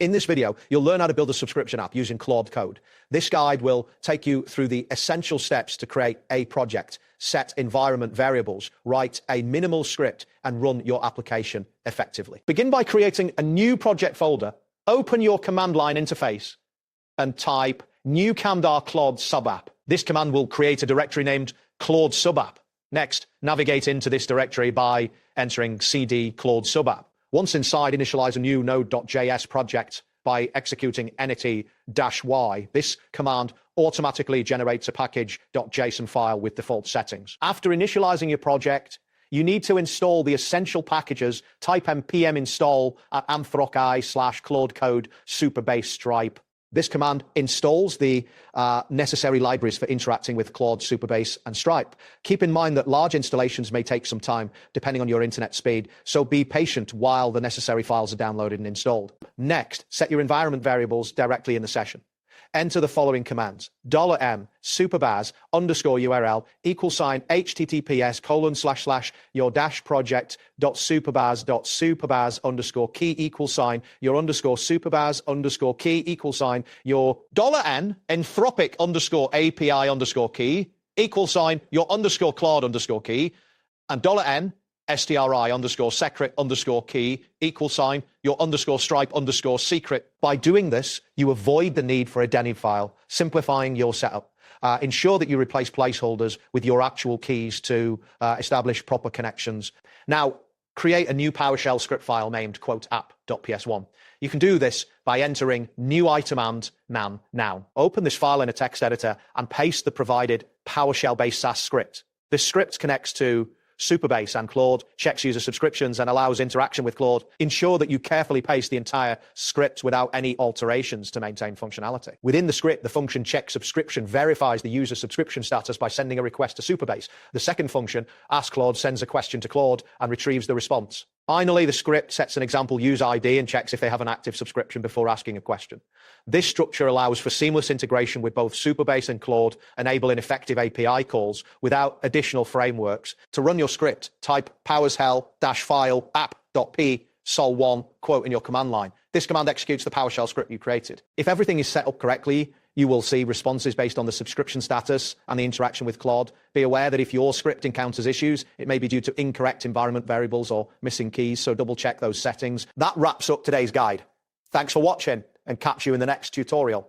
In this video, you'll learn how to build a subscription app using Claude Code. This guide will take you through the essential steps to create a project, set environment variables, write a minimal script, and run your application effectively. Begin by creating a new project folder, open your command line interface, and type new camdar Claude subapp. This command will create a directory named Claude subapp. Next, navigate into this directory by entering cd Claude subapp. Once inside, initialize a new node.js project by executing init-y. This command automatically generates a package.json file with default settings. After initializing your project, you need to install the essential packages. Type npm install at /Claude Code Superbase Stripe. This command installs the necessary libraries for interacting with Claude, Superbase, and Stripe. Keep in mind that large installations may take some time depending on your internet speed, so be patient while the necessary files are downloaded and installed. Next, set your environment variables directly in the session. Enter the following commands: $m superbaz _URL =https:// your project.superbaz.superbaz _key your _superbaz _key your $n anthropic _API _key your _Claude _key and $n stri _secret _key your _stripe _secret. By doing this, you avoid the need for a deni file, simplifying your setup. Ensure that you replace placeholders with your actual keys to establish proper connections. Now, create a new PowerShell script file named app.ps1. You can do this by entering new item and man noun. Open this file in a text editor and paste the provided PowerShell-based SaaS script. This script connects to Superbase and Claude, checks user subscriptions, and allows interaction with Claude. Ensure that you carefully paste the entire script without any alterations to maintain functionality. Within the script, the function check subscription verifies the user subscription status by sending a request to Superbase. The second function, ask Claude, sends a question to Claude and retrieves the response. Finally, the script sets an example user ID and checks if they have an active subscription before asking a question. This structure allows for seamless integration with both Superbase and Claude, enabling effective API calls without additional frameworks. To run your script, type PowerShell-file app.p sol1 quote in your command line. This command executes the PowerShell script you created. If everything is set up correctly, you will see responses based on the subscription status and the interaction with Claude. Be aware that if your script encounters issues, it may be due to incorrect environment variables or missing keys, so double check those settings. That wraps up today's guide. Thanks for watching, and catch you in the next tutorial.